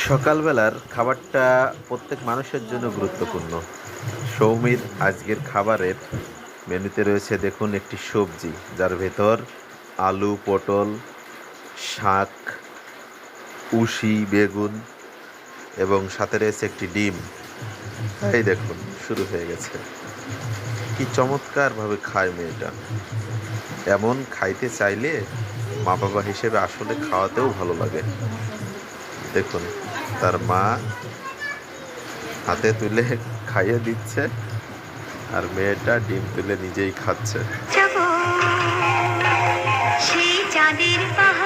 সকালবেলার খাবারটা প্রত্যেক মানুষের জন্য গুরুত্বপূর্ণ। সৌমির আজকের খাবারের মেনুতে রয়েছে দেখুন একটি সবজি, যার ভেতর আলু, পটল, শাক, উশি, বেগুন এবং সাথে রয়েছে একটি ডিম। এই দেখুন শুরু হয়ে গেছে। কি চমৎকারভাবে খায় মেয়েটা! এমন খাইতে চাইলে মা বাবা হিসেবে আসলে খাওয়াতেও ভালো লাগে। দেখুন তার মা হাতে তুলে খাইয়ে দিচ্ছে আর মেয়েটা ডিম তুলে নিজেই খাচ্ছে। সেই চাঁদের পাহাড়।